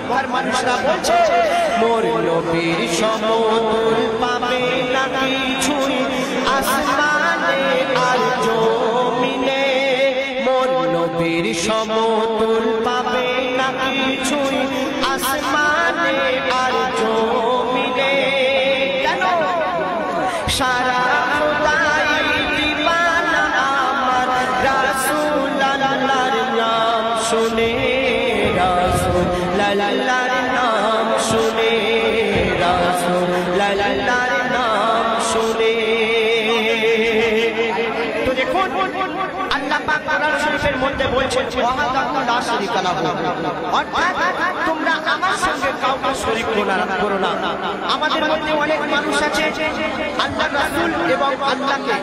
মক্কার মানুষরা বলছে মোর নবীর সমতুল পাবে না কিছুই আসমানে আর জমিনে, মোর নবীর সমতুল পাবে না কিছুই আসমানে আর জমিনে। কেন? সারা খোদাই দিবানা আমার রাসূল আল্লাহর নাম শুনে, রাসূল আল্লাহর নাম শুনে, রাসূল আল্লাহর নাম শুনে। তো দেখুন আল্লাহ পাক কোরআন শরীফের মধ্যে বলছেন ওয়াহদাহু লা শারীকা লাহু, অর্থাৎ তোমরা আমার সঙ্গে কাউকে শরীক করো না। আমাদের মধ্যে অনেক মানুষ আছে আল্লাহর রাসূল এবং আল্লাহকে